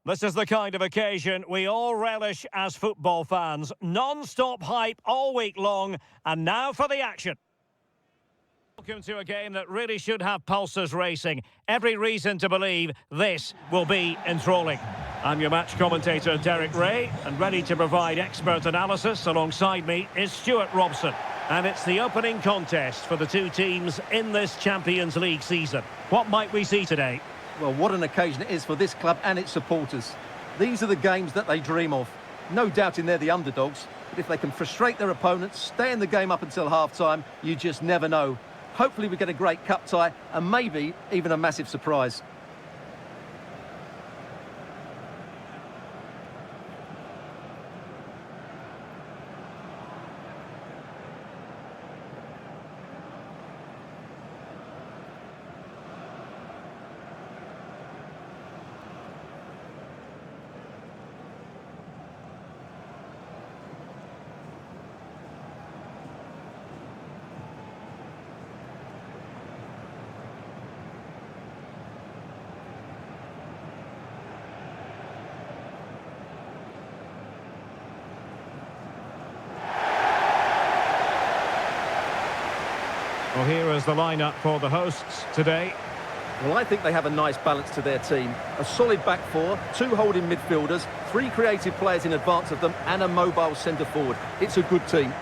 This is the kind of occasion we all relish as football fans. Non-stop hype all week long, and now for the action. Welcome to a game that really should have pulses racing. Every reason to believe this will be enthralling. I'm your match commentator, Derek Ray, and ready to provide expert analysis alongside me is Stuart Robson. And it's the opening contest for the two teams in this Champions League season. What might we see today? Well, what an occasion it is for this club and its supporters. These are the games that they dream of. No doubting they're the underdogs, but if they can frustrate their opponents, stay in the game up until half-time, you just never know. Hopefully we get a great cup tie and maybe even a massive surprise. Well, here is the lineup for the hosts today. Well, I think they have a nice balance to their team. A solid back four, two holding midfielders, three creative players in advance of them, and a mobile centre forward. It's a good team.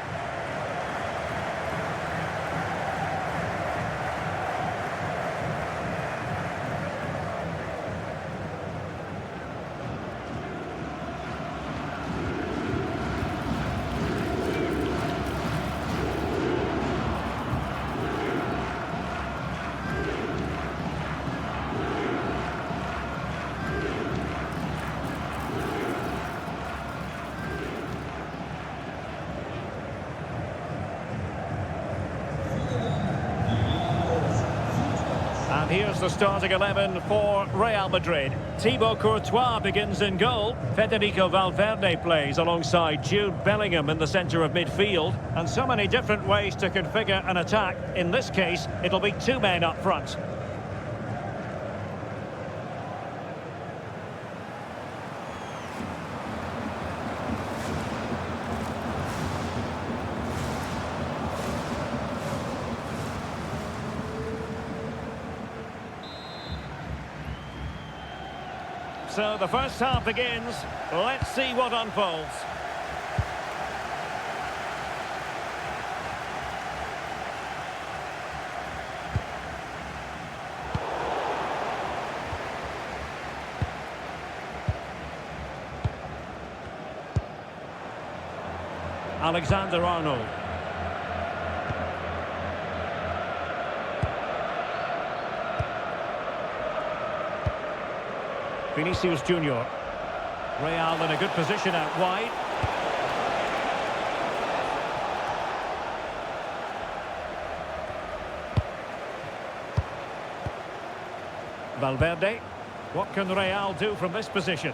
And here's the starting 11 for Real Madrid. Thibaut Courtois begins in goal. Federico Valverde plays alongside Jude Bellingham in the centre of midfield. And so many different ways to configure an attack. In this case, it'll be two men up front. So the first half begins. Let's see what unfolds. Alexander-Arnold. Vinicius Junior. Real in a good position out wide. Valverde. What can Real do from this position?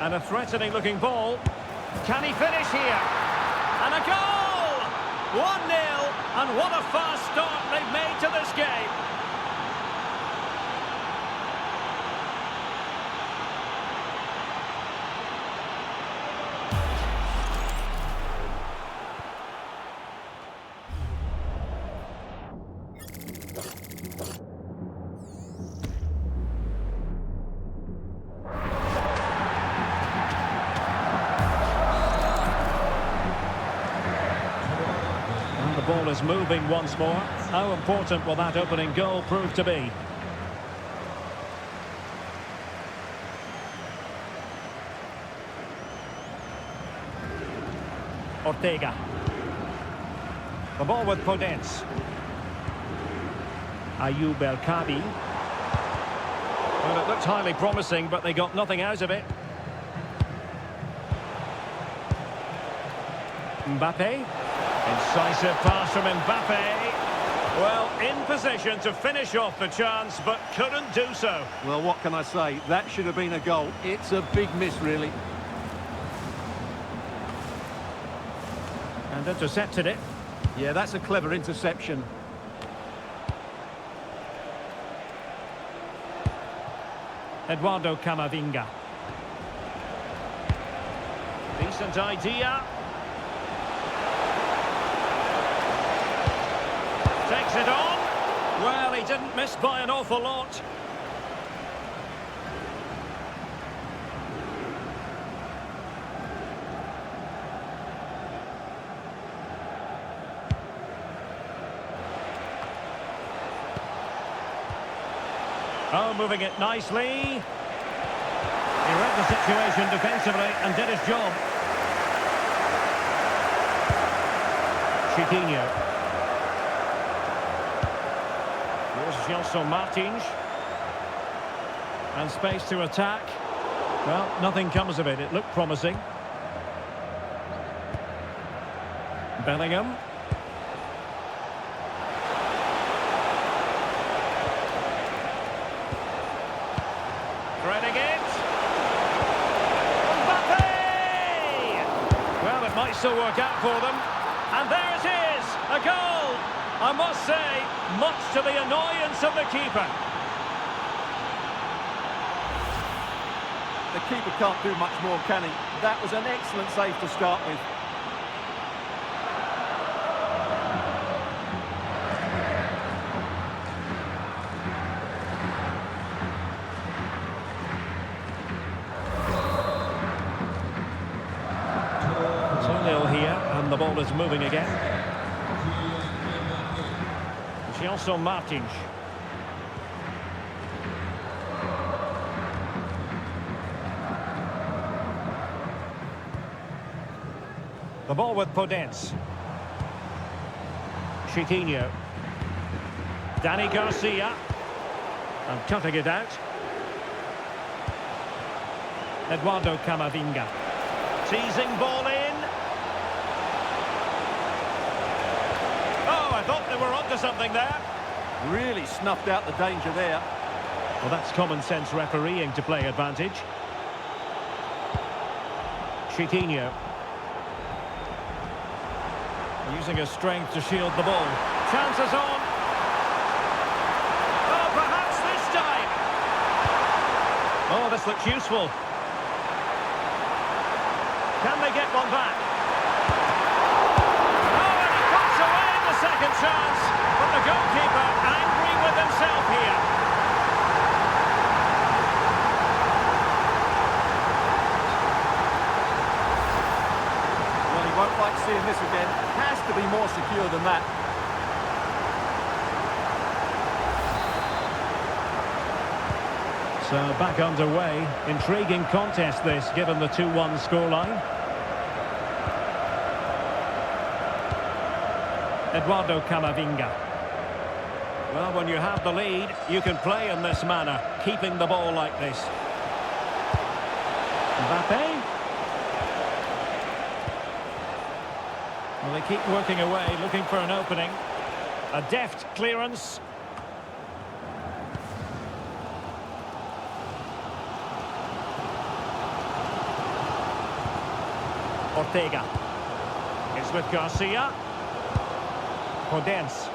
And a threatening looking ball. Can he finish here? And a goal! 1-0, and what a fast start they've made to this game. The ball is moving once more. How important will that opening goal prove to be? Ortega. The ball with Podence. Ayoub El-Kabi. Well, it looked highly promising, but they got nothing out of it. Mbappe. Incisive pass from Mbappe. Well, in position to finish off the chance, but couldn't do so. Well, what can I say? That should have been a goal. It's a big miss, really. And intercepted it. Yeah, that's a clever interception. Eduardo Camavinga. Decent idea. Takes it on. Well, he didn't miss by an awful lot. Oh, moving it nicely. He read the situation defensively and did his job. Chiquinho. Here's Gelson Martins. And space to attack. Well, nothing comes of it. It looked promising. Bellingham. Threading it. Mbappe! Well, it might still work out for them. And there it is, a goal. I must say, much to the annoyance of the keeper. The keeper can't do much more, can he? That was an excellent save to start with. And the ball is moving again. Gelson Martins. The ball with Podence. Chiquinho. Dani Garcia. And cutting it out. Eduardo Camavinga. Teasing ball in. I thought they were onto something there. Really snuffed out the danger there. Well, that's common sense refereeing to play advantage. Chiquinho. Using his strength to shield the ball. Chances on. Oh, perhaps this time. Oh, this looks useful. Can they get one back? Second chance, but the goalkeeper angry with himself here. Well, he won't like seeing this again. Has to be more secure than that. So back underway. Intriguing contest this, given the 2-1 scoreline. Eduardo Camavinga. Well, when you have the lead, you can play in this manner, keeping the ball like this. Mbappe. Well, they keep working away, looking for an opening. A deft clearance. Ortega. It's with Garcia. Podence.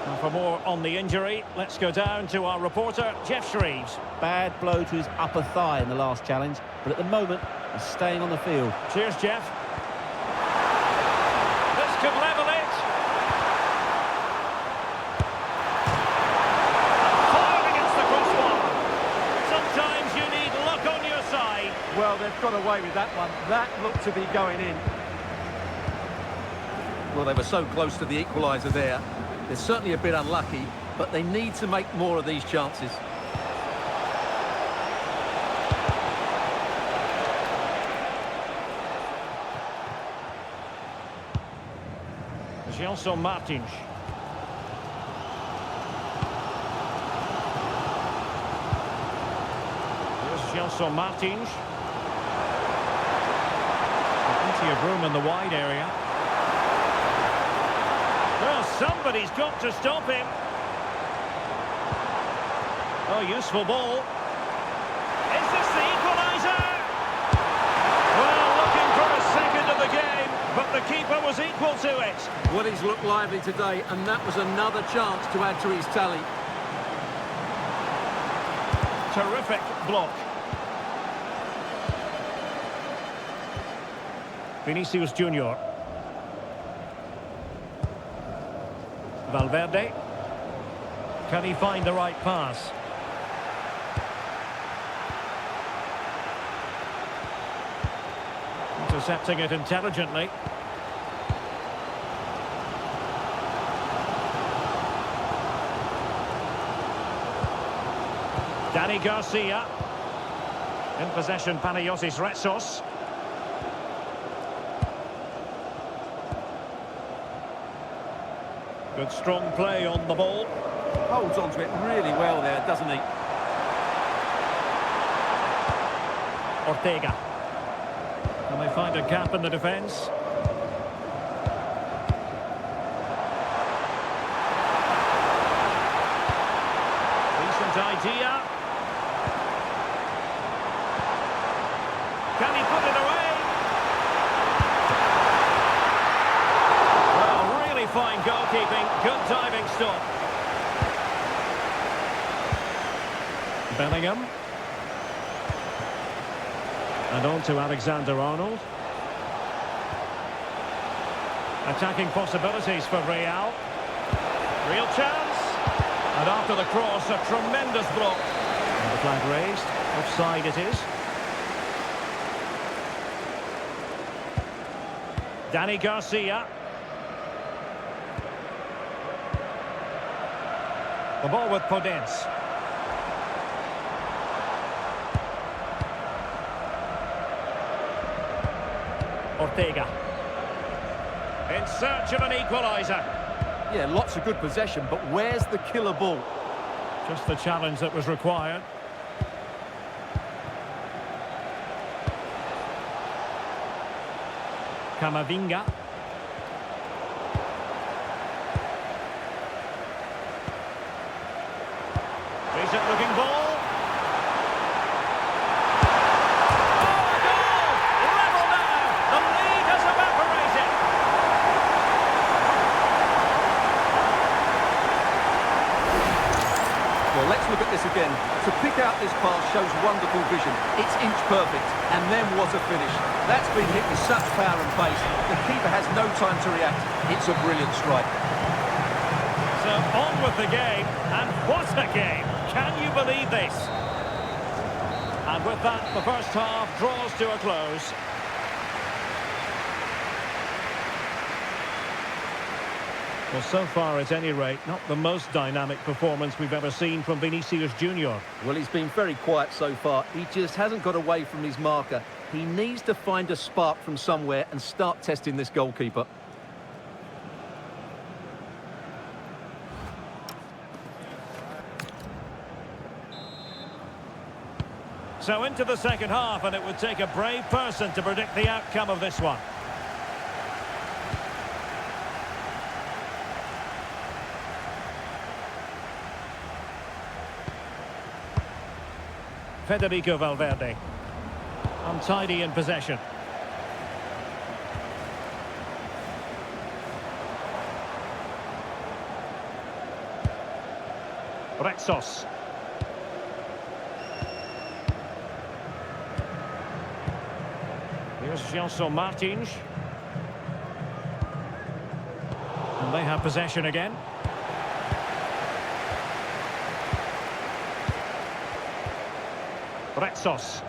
And for more on the injury, let's go down to our reporter, Jeff Shreves. Bad blow to his upper thigh in the last challenge, but at the moment, he's staying on the field. Cheers, Jeff. This could level it. Fired against the crossbar. Sometimes you need luck on your side. Well, they've got away with that one. That looked to be going in. Well, they were so close to the equaliser there. They're certainly a bit unlucky, but they need to make more of these chances. Gelson Martins. Here's Gelson Martins. Plenty of room in the wide area. Well, somebody's got to stop him. Oh, useful ball. Is this the equaliser? Well, looking for a second of the game, but the keeper was equal to it. Well, he's looked lively today, and that was another chance to add to his tally. Terrific block. Vinicius Junior. Valverde. Can he find the right pass? Intercepting it intelligently. Dani Garcia. In possession, Panayotis Retsos. Good strong play on the ball. Holds on to it really well there, doesn't he? Ortega. Can they find a gap in the defence? Decent idea. Can he put it away? Well, really fine goalkeeping. Good diving stop. Bellingham. And on to Alexander-Arnold. Attacking possibilities for Real. Real chance. And after the cross, a tremendous block. And the flag raised. Offside it is. Dani Garcia. The ball with Podence. Ortega. In search of an equaliser. Yeah, lots of good possession, but where's the killer ball? Just the challenge that was required. Camavinga. Decent looking ball. Well, let's look at this again. To pick out this pass shows wonderful vision. It's inch perfect, and then what a finish. That's been hit with such power and pace. The keeper has no time to react. It's a brilliant strike. So on with the game, and what a game! Can you believe this? And with that, the first half draws to a close. Well, so far, at any rate, not the most dynamic performance we've ever seen from Vinicius Junior. Well, he's been very quiet so far. He just hasn't got away from his marker. He needs to find a spark from somewhere and start testing this goalkeeper. So into the second half, and it would take a brave person to predict the outcome of this one. Federico Valverde. Untidy in possession. Retsos. Here's Gelson Martins. And they have possession again. Retsos.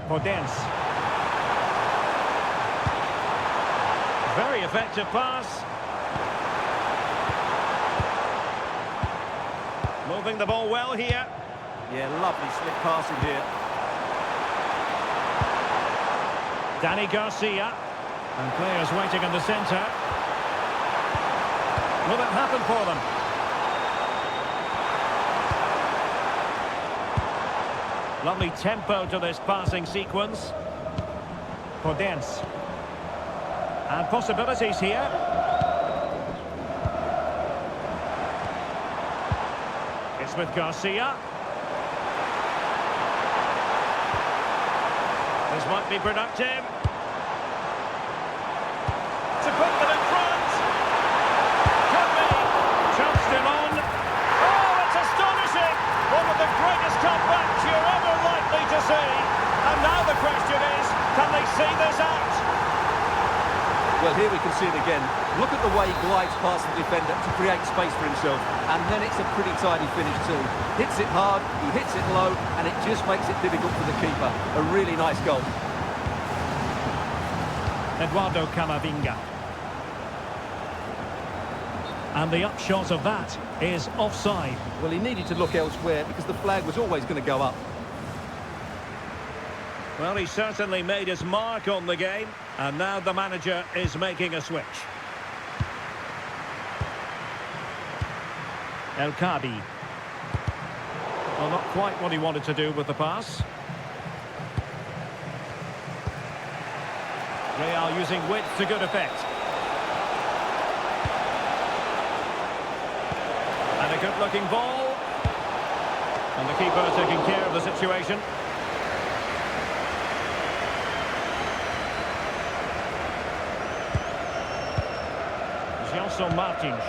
Podence. Very effective pass. Moving the ball well here. Yeah, lovely slick passing here. Dani Garcia. And players waiting in the centre. Will it happen for them? Lovely tempo to this passing sequence. Podence. And possibilities here. It's with Garcia. There's might be productive. To put them in front. Could be. Chunked him on. Oh, it's astonishing. One of the greatest comebacks you're ever likely to see. And now the question is, can they see this out? Well, here we can see it again. Look at the way he glides past the defender to create space for himself. And then it's a pretty tidy finish too. Hits it hard, he hits it low, and it just makes it difficult for the keeper. A really nice goal. Eduardo Camavinga. And the upshot of that is offside. Well, he needed to look elsewhere because the flag was always going to go up. Well, he certainly made his mark on the game, and now the manager is making a switch. El Kadi. Well, not quite what he wanted to do with the pass. Real using width to good effect. And a good-looking ball. And the keeper taking care of the situation. Gelson Martins.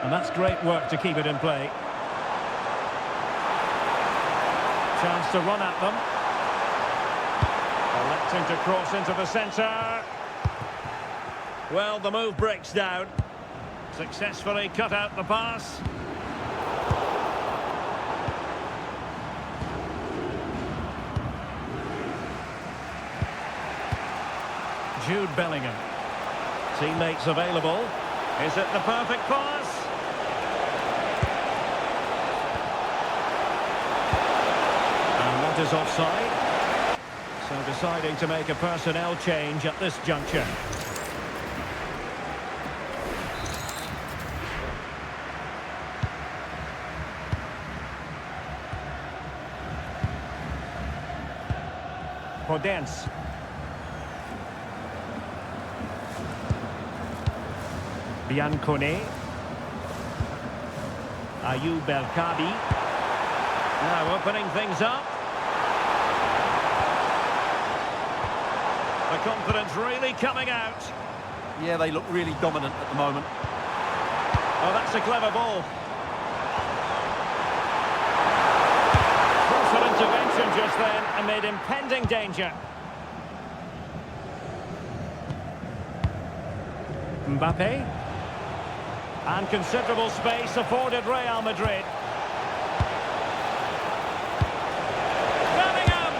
And that's great work to keep it in play. Chance to run at them. Electing to cross into the centre. Well, the move breaks down. Successfully cut out the pass. Jude Bellingham. Teammates available. Is it the perfect pass? And that is offside. So deciding to make a personnel change at this juncture. Podence. Biancone. Ayoub El Kadi. Now opening things up. The confidence really coming out. Yeah, they look really dominant at the moment. Oh, that's a clever ball. Crucial intervention just then amid impending danger. Mbappe. And considerable space afforded Real Madrid. Bellingham!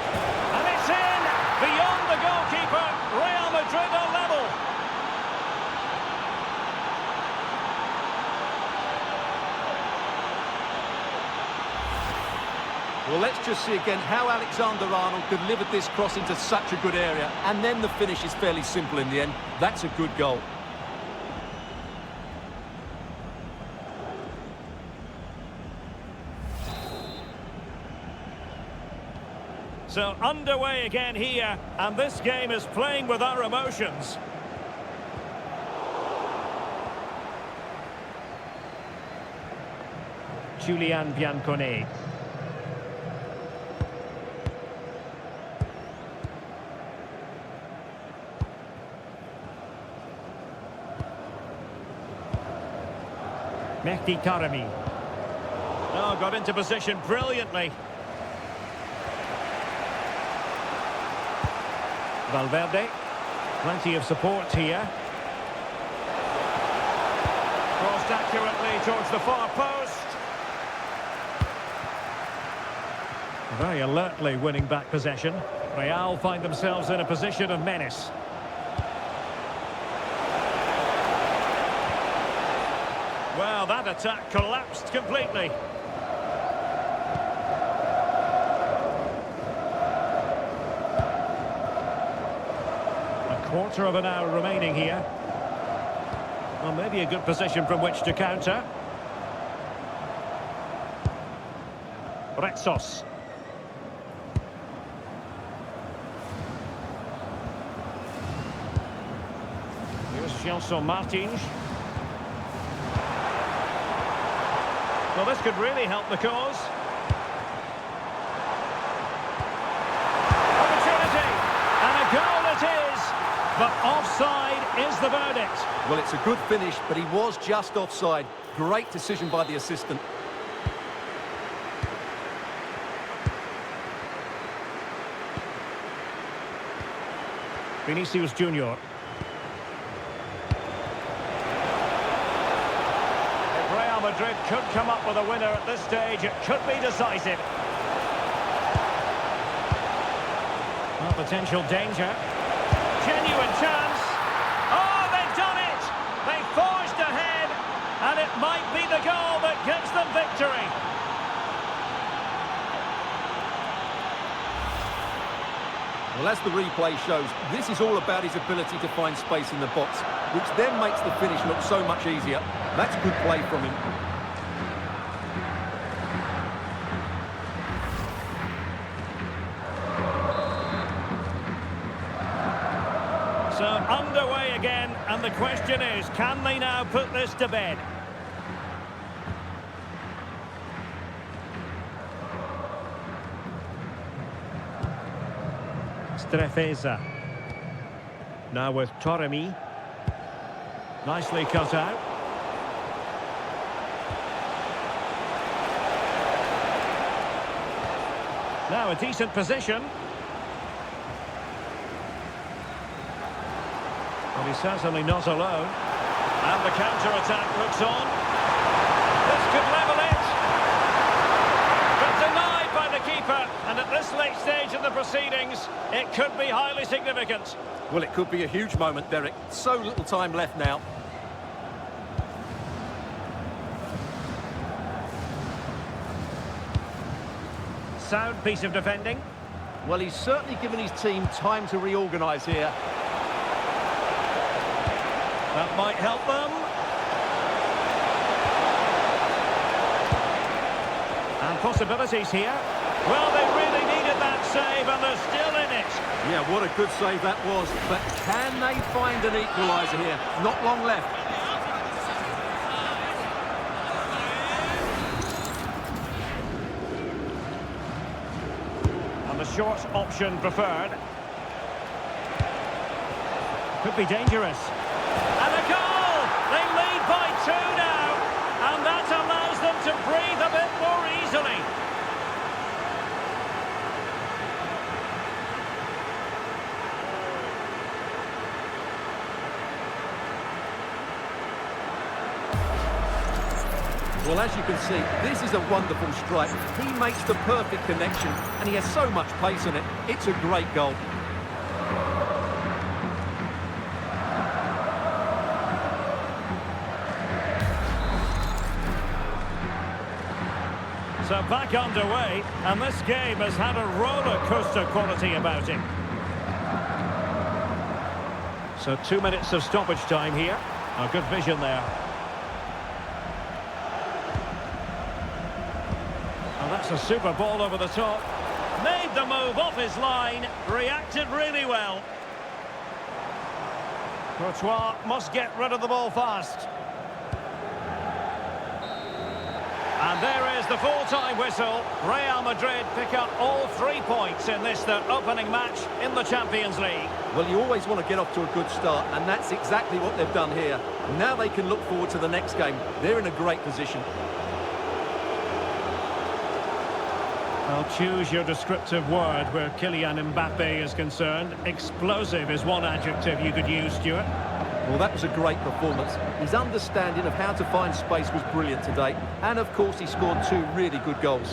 And it's in! Beyond the goalkeeper, Real Madrid are level. Well, let's just see again how Alexander-Arnold delivered this cross into such a good area. And then the finish is fairly simple in the end. That's a good goal. So underway again here, and this game is playing with our emotions. Julian Biancone. Mehdi Taremi. Oh, got into position brilliantly. Valverde, plenty of support here. Crossed accurately towards the far post. Very alertly winning back possession. Real find themselves in a position of menace. Well, that attack collapsed completely. Quarter of an hour remaining here. Well, maybe a good position from which to counter. Retsos. Here's Gelson Martins. Well, this could really help the cause. Well, it's a good finish, but he was just offside. Great decision by the assistant. Vinicius Junior. If Real Madrid could come up with a winner at this stage, it could be decisive. Well, potential danger. Genuine chance. Oh, they've done it! They forged ahead, and it might be the goal that gives them victory. Well, as the replay shows, this is all about his ability to find space in the box, which then makes the finish look so much easier. That's good play from him. So underway again, and the question is, can they now put this to bed? Strefeza. Now with Torremi. Nicely cut out. Now a decent position. Well, he's certainly not alone. And the counter-attack looks on. This could level it. But denied by the keeper. And at this late stage of the proceedings, it could be highly significant. Well, it could be a huge moment, Derek. So little time left now. Sound piece of defending. Well, he's certainly given his team time to reorganise here. That might help them. And possibilities here. Well, they really needed that save, and they're still in it. Yeah, what a good save that was. But can they find an equaliser here? Not long left. And the short option preferred. Could be dangerous. And a goal! They lead by 2 now. And that allows them to breathe a bit more easily. Well, as you can see, this is a wonderful strike. He makes the perfect connection, and he has so much pace in it. It's a great goal. So back underway, and this game has had a roller coaster quality about it. So 2 minutes of stoppage time here. A good vision there. And that's a super ball over the top. Made the move off his line, reacted really well. Courtois must get rid of the ball fast. And there is the full-time whistle. Real Madrid pick up all 3 points in this, their opening match in the Champions League. Well, you always want to get off to a good start, and that's exactly what they've done here. Now they can look forward to the next game. They're in a great position. Well, choose your descriptive word where Kylian Mbappe is concerned. Explosive is one adjective you could use, Stuart. Well, that was a great performance. His understanding of how to find space was brilliant today. And, of course, he scored 2 really good goals.